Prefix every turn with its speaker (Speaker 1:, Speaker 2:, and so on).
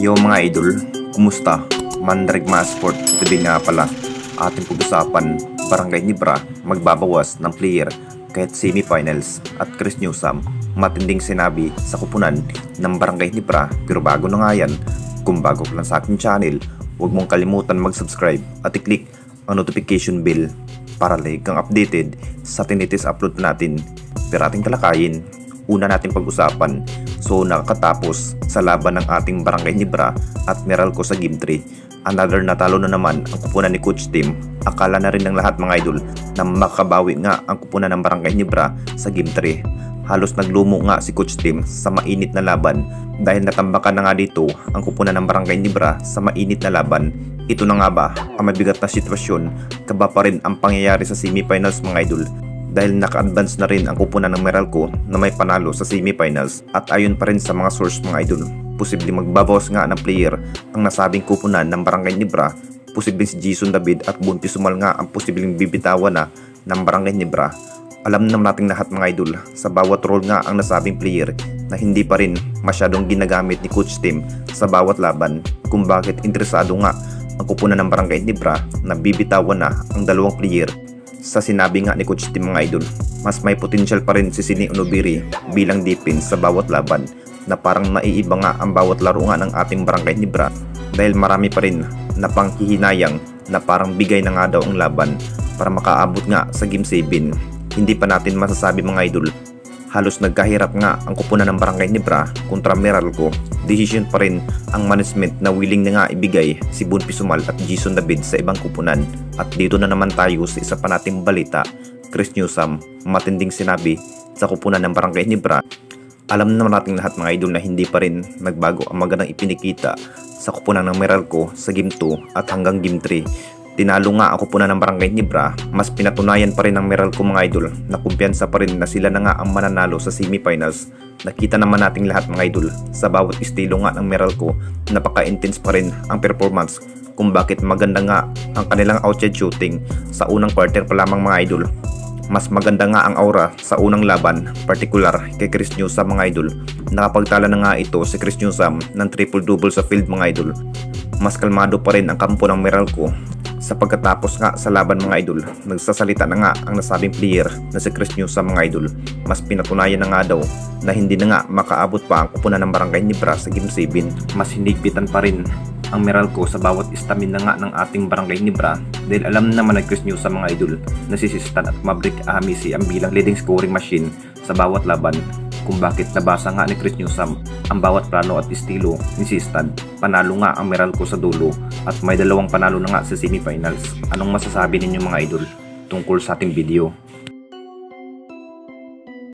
Speaker 1: Yo mga idol, kumusta? Mandarigma Sport TV nga pala. Ating pag-usapan, Barangay Nibra magbabawas ng player kahit semifinals at Chris Newsome matinding sinabi sa kupunan ng Barangay Nibra. Pero bago na nga yan, kung bago ka lang sa ating channel, huwag mong kalimutan mag-subscribe at i-click ang notification bell para lagi kang updated sa tinitis upload natin. Pero ating talakayin, una natin pag-usapan. So nakakatapos sa laban ng ating Barangay Nibra at Meralco sa Game 3. Another natalo na naman ang kupunan ni Coach Tim. Akala na rin ng lahat mga idol na makabawi nga ang kupunan ng Barangay Nibra sa Game 3. Halos naglumo nga si Coach Tim sa mainit na laban dahil natambakan na nga dito ang kupunan ng Barangay Nibra sa mainit na laban. Ito na nga ba ang mabigat na sitwasyon? Kaba pa rin ang pangyayari sa semifinals mga idol? Dahil naka-advance na rin ang kupunan ng Meralco na may panalo sa semifinals at ayon pa rin sa mga source mga idol, posibleng magbabawas nga ng player ang nasabing kupunan ng Barangay Nibra. Posibleng si Jason David at Bon Pisumal nga ang posibleng bibitawan na ng Barangay Nibra. Alam naman nating lahat mga idol, sa bawat role nga ang nasabing player na hindi pa rin masyadong ginagamit ni Coach Tim sa bawat laban, kung bakit interesado nga ang kupunan ng Barangay Nibra na bibitawan na ang dalawang player. Sa sinabi nga ni Coach Tim mga idol, mas may potential pa rin si Sini Onobiri bilang defense sa bawat laban, na parang naiiba nga ang bawat laro nga ng ating Barangay Nibra dahil marami pa rin na panghihinayang na parang bigay na nga daw ang laban para makaabot nga sa Game 7. Hindi pa natin masasabi mga idol. Halos nagkahirap nga ang kupunan ng Barangay Nibra kontra Meralco. Decision pa rin ang management na willing na nga ibigay si Bon Pisumal at Jason David sa ibang kupunan. At dito na naman tayo sa isa pa nating balita. Chris Newsome matinding sinabi sa kupunan ng Barangay Nibra. Alam naman nating lahat mga idol na hindi pa rin nagbago ang magandang ipinikita sa kupunan ng Meralco sa Game 2 at hanggang Game 3. Tinalo nga ang kupunan ng Barangay Nibra, mas pinatunayan pa rin ng Meralco mga idol na kumpiyansa pa rin na sila na nga ang mananalo sa semifinals. Nakita naman nating lahat mga idol sa bawat estilo nga ng Meralco, napaka-intense pa rin ang performance kung bakit maganda nga ang kanilang outside shooting sa unang quarter pa lamang mga idol. Mas maganda nga ang aura sa unang laban, particular kay Chris Newsome mga idol. Nakapagtala na nga ito si Chris Newsome ng triple-double sa field mga idol. Mas kalmado pa rin ang kampo ng Meralco. Sa pagkatapos nga sa laban mga idol, nagsasalita na nga ang nasabing player na si Chris Newsome mga idol. Mas pinatunayan na nga daw na hindi na nga makaabot pa ang kupunan ng Barangay Nibra sa Game 7. Mas hinigpitan pa rin ang Meralco sa bawat stamina nga ng ating Barangay Nibra dahil alam naman ng Chris Newsome mga idol na si Sistan at Maverick Ahamisi ang bilang leading scoring machine sa bawat laban, kung bakit nabasa nga ni Chris Newsome ang bawat plano at estilo ni Sistan. Panalo nga ang Meralco sa dulo at may dalawang panalo na nga sa semifinals. Anong masasabi ninyo mga idol tungkol sa ating video?